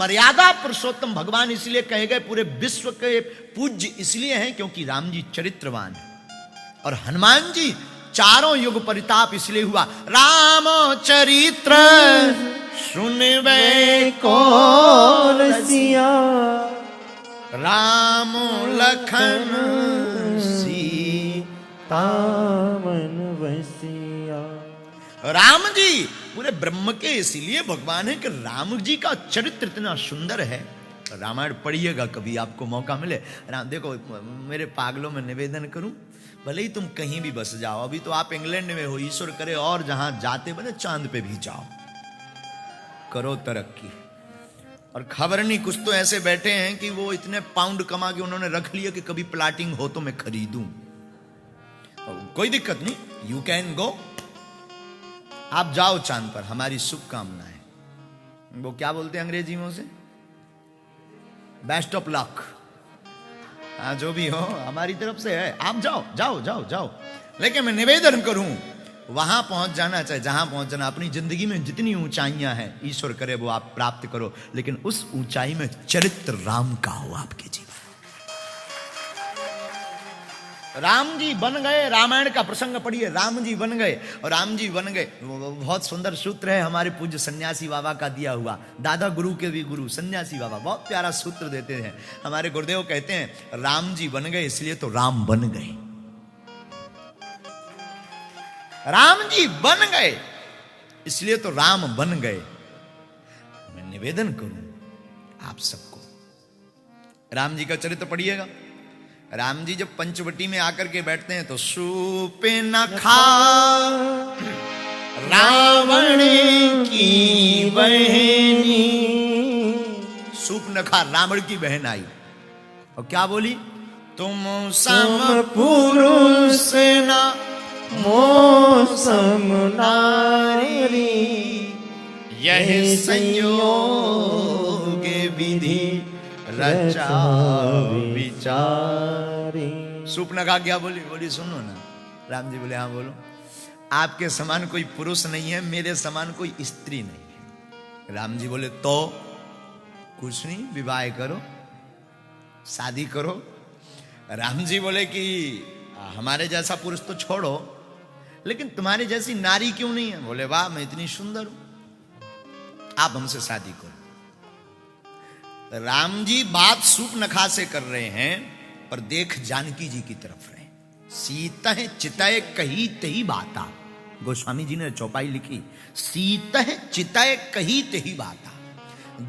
मर्यादा पुरुषोत्तम भगवान इसलिए कहे गए, पूरे विश्व के पूज्य इसलिए हैं क्योंकि राम जी चरित्रवान है। और हनुमान जी चारों युग परिताप इसलिए हुआ, राम चरित्र सुनवे को रसिया राम लखन सीता तावन वसिया। राम जी पूरे ब्रह्म के इसीलिए भगवान है कि राम जी का चरित्र इतना सुंदर है। रामायण पढ़िएगा कभी आपको मौका मिले। राम देखो, मेरे पागलों में निवेदन करूं, भले ही तुम कहीं भी बस जाओ, अभी तो आप इंग्लैंड में हो, ईश्वर करे और जहां जाते बने चांद पे भी जाओ, करो तरक्की। और खबर नहीं, कुछ तो ऐसे बैठे हैं कि वो इतने पाउंड कमा के उन्होंने रख लिया कि कभी प्लाटिंग हो तो मैं खरीदूं। कोई दिक्कत नहीं, यू कैन गो, आप जाओ चांद पर, हमारी शुभकामनाएं। वो क्या बोलते हैं अंग्रेजी में उसे, बेस्ट ऑफ लक। हाँ, जो भी हो हमारी तरफ से है, आप जाओ जाओ जाओ जाओ। लेकिन मैं निवेदन करूं, वहां पहुंच जाना चाहे जहां पहुंच जाना, अपनी जिंदगी में जितनी ऊंचाइयां हैं ईश्वर करे वो आप प्राप्त करो, लेकिन उस ऊंचाई में चरित्र राम का हो आपके जीवन। राम जी बन गए, रामायण का प्रसंग पढ़िए, राम जी बन गए। और राम जी बन गए, बहुत सुंदर सूत्र है हमारे पूज्य सन्यासी बाबा का दिया हुआ, दादा गुरु के भी गुरु सन्यासी बाबा बहुत प्यारा सूत्र देते हैं। हमारे गुरुदेव कहते हैं, राम जी बन गए इसलिए तो राम बन गए। राम जी बन गए इसलिए तो राम बन गए। मैं निवेदन करूं आप सबको, राम जी का चरित्र पढ़िएगा। राम जी जब पंचवटी में आकर के बैठते हैं तो सूप न खा रावण की बहनी, सूप न खा रावण की बहन आई और क्या बोली, तुम सम पुरुष न मौसम नारी, यह संयोग विधि रचा विचारी। सूपनखा क्या बोली, बोली सुनो ना। राम जी बोले हाँ बोलो। आपके समान कोई पुरुष नहीं है, मेरे समान कोई स्त्री नहीं है। राम जी बोले तो कुछ नहीं, विवाह करो, शादी करो। राम जी बोले कि हमारे जैसा पुरुष तो छोड़ो, लेकिन तुम्हारी जैसी नारी क्यों नहीं है। बोले वाह, मैं इतनी सुंदर हूं, आप हमसे शादी करो। राम जी बात सूपनखा से कर रहे हैं, पर देख जानकी जी की तरफ रहे। सीता चितय कही तही बाता, गोस्वामी जी ने चौपाई लिखी, सीता चितय कही तही बाता।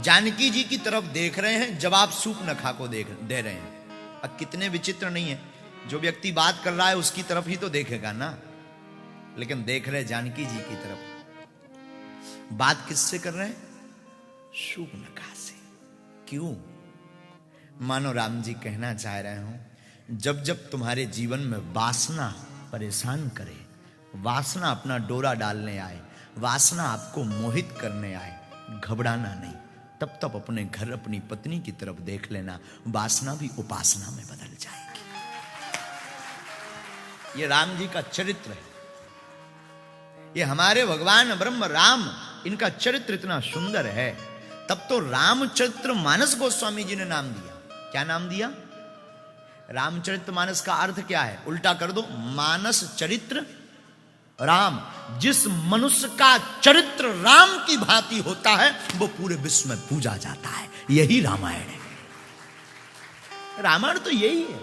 जानकी जी की तरफ देख रहे हैं, जवाब सूपनखा को दे रहे हैं। अब कितने विचित्र नहीं है, जो व्यक्ति बात कर रहा है उसकी तरफ ही तो देखेगा ना, लेकिन देख रहे जानकी जी की तरफ। बात किससे कर रहे हैं, सूपनखा से। क्यों, मानो राम जी कहना चाह रहे हो, जब जब तुम्हारे जीवन में वासना परेशान करे, वासना अपना डोरा डालने आए, वासना आपको मोहित करने आए, घबराना नहीं, तब तब अपने घर अपनी पत्नी की तरफ देख लेना, वासना भी उपासना में बदल जाएगी। ये राम जी का चरित्र है, ये हमारे भगवान ब्रह्म राम, इनका चरित्र इतना सुंदर है। तब तो रामचरित्र मानस गोस्वामी जी ने नाम दिया। क्या नाम दिया, रामचरित्र मानस का अर्थ क्या है, उल्टा कर दो, मानस चरित्र राम। जिस मनुष्य का चरित्र राम की भांति होता है वो पूरे विश्व में पूजा जाता है, यही रामायण है। रामायण तो यही है।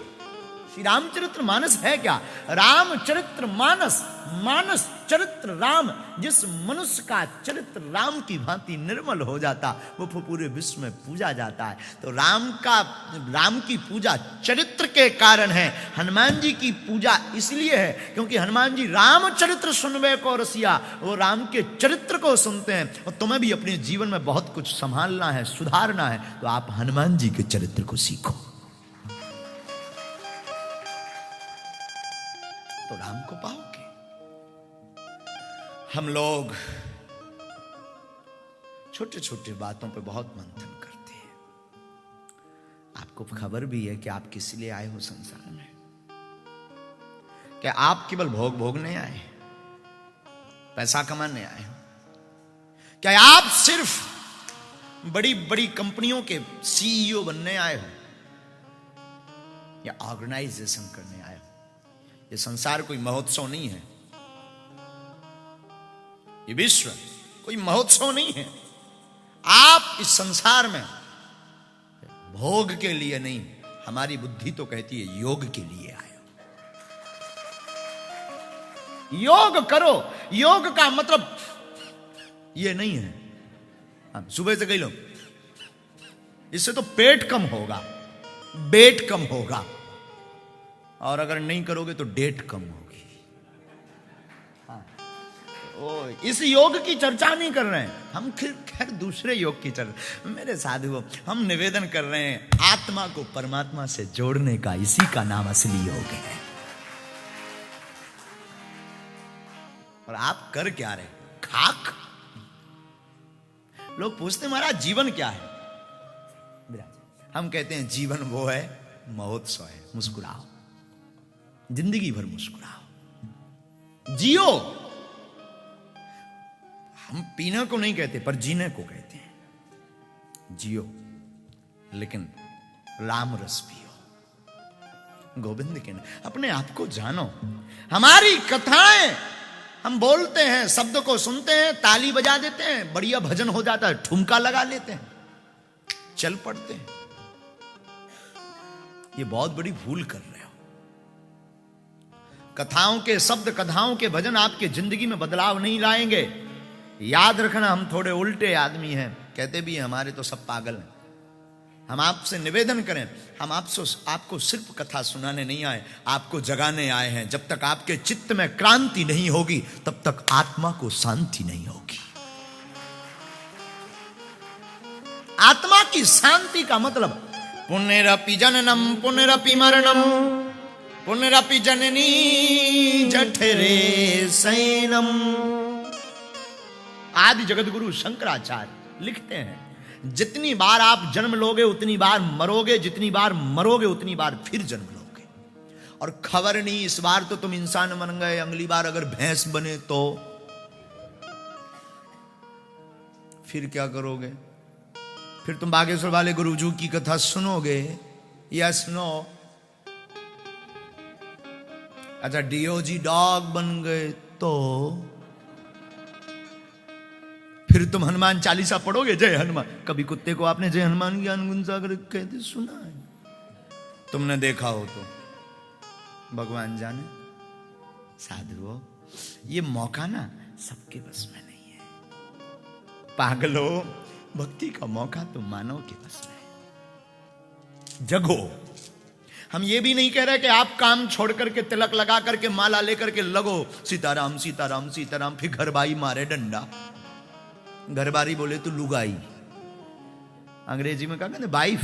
श्री रामचरित्र मानस है क्या, रामचरित्र मानस, मानस चरित्र राम। जिस मनुष्य का चरित्र राम की भांति निर्मल हो जाता वो पूरे विश्व में पूजा जाता है। तो राम की पूजा चरित्र के कारण है। हनुमान जी की पूजा इसलिए है क्योंकि हनुमान जी रामचरित्र सुनवे को रसिया, वो राम के चरित्र को सुनते हैं। और तुम्हें भी अपने जीवन में बहुत कुछ संभालना है, सुधारना है, तो आप हनुमान जी के चरित्र को सीखो, तो राम को पाओगे। हम लोग छोटे छोटे बातों पे बहुत मंथन करते हैं। आपको खबर भी है कि आप किस लिए आए हो संसार में। क्या आप केवल भोग भोगने आए, पैसा कमाने आए हो? क्या आप सिर्फ बड़ी बड़ी कंपनियों के सीईओ बनने आए हो या ऑर्गेनाइजेशन करने आए हो। ये संसार कोई महोत्सव नहीं है, ये विश्व कोई महोत्सव नहीं है। आप इस संसार में भोग के लिए नहीं, हमारी बुद्धि तो कहती है योग के लिए आए हो। योग करो। योग का मतलब ये नहीं है हम सुबह से कही लो इससे तो पेट कम होगा, वेट कम होगा, और अगर नहीं करोगे तो डेट कम होगी। इस योग की चर्चा नहीं कर रहे हैं हम, खैर दूसरे योग की चर्चा। मेरे साधुओं, हम निवेदन कर रहे हैं आत्मा को परमात्मा से जोड़ने का, इसी का नाम असली योग है। और आप कर क्या रहे? खाक। लोग पूछते महाराज जीवन क्या है? हम कहते हैं जीवन वो है महोत्सव है। मुस्कुराओ, जिंदगी भर मुस्कुराओ, जियो। हम पीने को नहीं कहते पर जीने को कहते हैं। जियो लेकिन राम रस पियो, गोविंद के नाम। अपने आप को जानो। हमारी कथाएं, हम बोलते हैं, शब्द को सुनते हैं, ताली बजा देते हैं, बढ़िया भजन हो जाता है, ठुमका लगा लेते हैं, चल पड़ते हैं। ये बहुत बड़ी भूल कर रहे हो। कथाओं के शब्द, कथाओं के भजन आपके जिंदगी में बदलाव नहीं लाएंगे। याद रखना, हम थोड़े उल्टे आदमी हैं, कहते भी हैं हमारे तो सब पागल हैं। हम आपसे निवेदन करें, हम आपको सिर्फ कथा सुनाने नहीं आए, आपको जगाने आए हैं। जब तक आपके चित्त में क्रांति नहीं होगी तब तक आत्मा को शांति नहीं होगी। आत्मा की शांति का मतलब पुनरपि जननम पुनरपि मरणम पुनरपि जननी जठरे शयनम। आदि जगत गुरु शंकराचार्य लिखते हैं, जितनी बार आप जन्म लोगे उतनी बार मरोगे, जितनी बार मरोगे उतनी बार फिर जन्म लोगे। और खबर नहीं, इस बार तो तुम इंसान बन गए, अगली बार अगर भैंस बने तो फिर क्या करोगे? फिर तुम बागेश्वर वाले गुरुजी की कथा सुनोगे या सुनो? अच्छा, डीओजी डॉग बन गए तो फिर तुम हनुमान चालीसा पढ़ोगे, जय हनुमान। कभी कुत्ते को आपने जय हनुमान ज्ञान गुण सागर कहते सुना है? तुमने देखा हो तो भगवान जाने। साधुओं, ये मौका ना सबके बस में नहीं है। पागलो, भक्ति का मौका तो मानव के बस में है। जगो। हम ये भी नहीं कह रहे कि आप काम छोड़ करके, तिलक लगा करके, माला लेकर के लगो सीताराम सीताराम सीताराम, फिर घरबाई मारे डंडा। घरबारी बोले तो लुगाई, अंग्रेजी में क्या कहते हैं, वाइफ,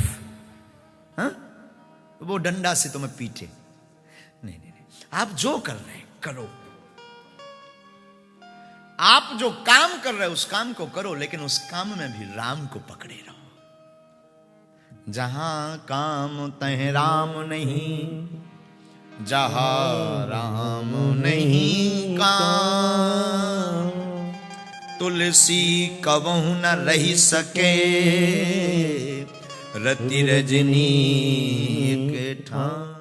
हाँ? वो डंडा से तुम्हें पीटे। नहीं नहीं नहीं, आप जो कर रहे हैं करो। आप जो काम कर रहे हो उस काम को करो, लेकिन उस काम में भी राम को पकड़े रहो। जहां काम तह राम नहीं, जहां राम नहीं काम, तुलसी कबहु न रही सके, रति रजनी के ठाम।